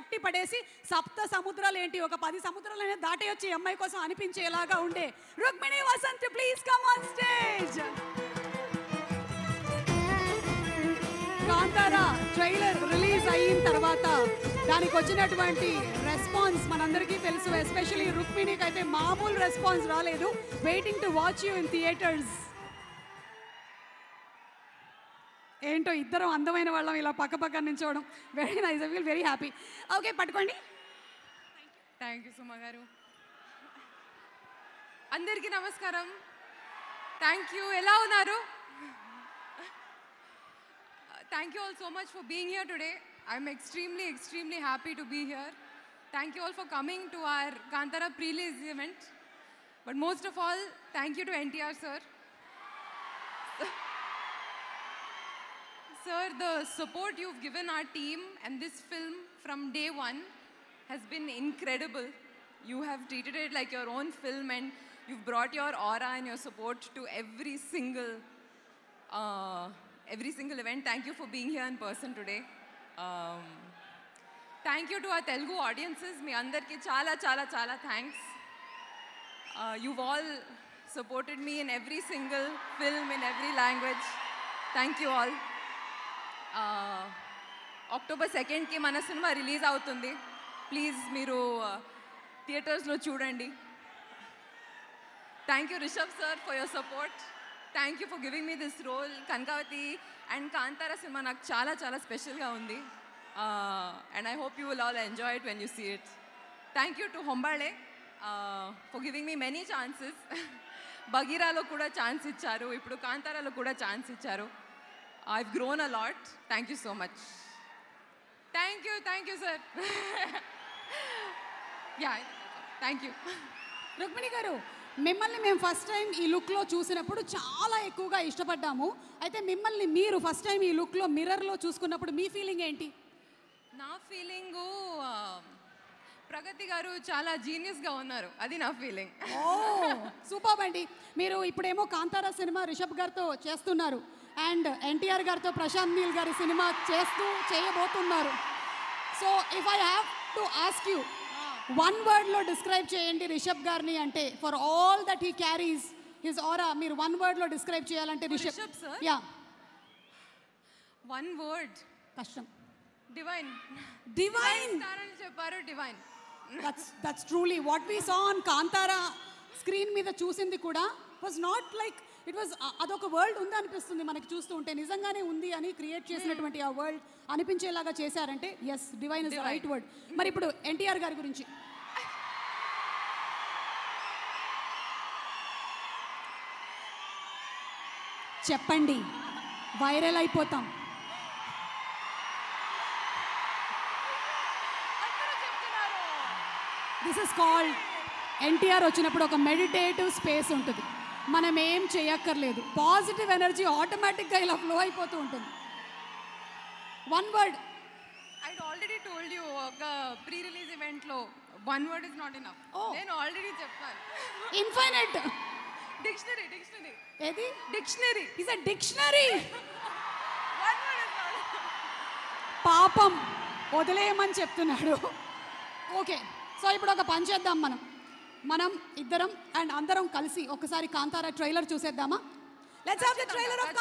కట్టి పడేసి సప్త సముద్రాలు ఏంటి ఒక 10 సముద్రాలనే దాటేయొచ్చు ఈ అమ్మాయి కోసం అనిపించేలాగా ఉండే Rukmini Vasanth please come on stage. Kantara trailer release అయిన తర్వాత దానికి వచ్చినటువంటి రెస్పాన్స్ మనందరికీ తెలుసు. ఎస్పెషల్లీ రుక్మిణికి అయితే మామూలు రెస్పాన్స్ రాలేదు. Waiting to watch you in theatres. ఏంటో ఇద్దరం అందమైన వాళ్ళం ఇలా పక్క పక్కన నించోవడం very nice. I feel very happy. Okay పట్టుకోండి. Thank you Suma garu. అందరికీ నమస్కారం. Thank you. ఎలా ఉన్నారు? Thank you all so much for being here today. I'm extremely happy to be here. Thank you all for coming to our Kantara pre-release event. But most of all, thank you to NTR sir. Sir, the support you've given our team and this film from day one has been incredible. You have treated it like your own film and you've brought your aura and your support to every single event. Thank you for being here in person today. Thank you to our Telugu audiences. Me andarki chala thanks. You've all supported me in every single film in every language. Thank you all. October 2nd ki mana cinema release avutundi. Please meeru theaters lo chudandi. Thank you Rishabh sir for your support. Thank you for giving me this role. Kankavati and Kantara cinema నాకు చాలా special గా ఉంది. And I hope you will all enjoy it when you see it. Thank you to Hombale for giving me many chances. Bagheeralo kuda chance icharu. Ippudu Kantaralo kuda chance icharu. I've grown a lot. Thank you so much. Thank you sir. Yeah, thank you. Rukmini గారు మిమ్మల్ని మేము first time ఈ లుక్లో చూసినప్పుడు చాలా ఎక్కువగా ఇష్టపడ్డాము. అయితే మిమ్మల్ని మీరు ఫస్ట్ టైం ఈ లుక్లో మిర్రర్లో చూసుకున్నప్పుడు మీ ఫీలింగ్ ఏంటి? నా ఫీలింగు ప్రగతి గారు చాలా జీనియస్గా ఉన్నారు. అది నా ఫీలింగ్. ఓ సూపర్ అండి. మీరు ఇప్పుడేమో కాంతారా సినిమా రిషబ్ గారితో చేస్తున్నారు అండ్ ఎన్టీఆర్ గారితో ప్రశాంత్ నీల్ గారి సినిమా చేయబోతున్నారు. So if I have to ask you one వర్డ్లో డిస్క్రైబ్ చేయండి రిషబ్ గారిని అంటే for all that he carries his aura మీరు వన్ వర్డ్లో డిస్క్రైబ్ చేయాలంటే Rishab sir ya one word కష్టం. డివైన్ అని చెప్పారు. Divine. That's truly what we saw on Kantara screen మీద చూసింది కూడా was not like it was అదొక వరల్డ్ ఉంది అనిపిస్తుంది మనకి చూస్తూ ఉంటే. నిజంగానే ఉంది అని క్రియేట్ చేసినటువంటి ఆ వరల్డ్ అనిపించేలాగా చేశారంటే yes divine is the right word. మరి ఇప్పుడు ఎన్టీఆర్ గారి గురించి చెప్పండి, వైరల్ అయిపోతాం. దిస్ ఇస్ కాల్డ్ ఎన్టీఆర్ వచ్చినప్పుడు ఒక మెడిటేటివ్ స్పేస్ ఉంటుంది. మనం ఏం చేయక్కర్లేదు. పాజిటివ్ ఎనర్జీ ఆటోమేటిక్గా ఇలా ఫ్లో అయిపోతూ ఉంటుంది. One word. I already told you ఒక ప్రీ రిలీజ్ ఈవెంట్లో one word is not enough. నేను ఆల్రెడీ చెప్పాను. ఇన్ఫైనైట్. డిక్షనరీ. ఏది? Dictionary. Is a dictionary. One word is not. పాపం వదిలేయమని చెప్తున్నాడు. ఓకే సో ఇప్పుడు ఒక పని చేద్దాం. మనం ఇద్దరం అండ్ అందరం కలిసి ఒకసారి కాంతారా ట్రైలర్ చూసేద్దామా? Let's have the trailer of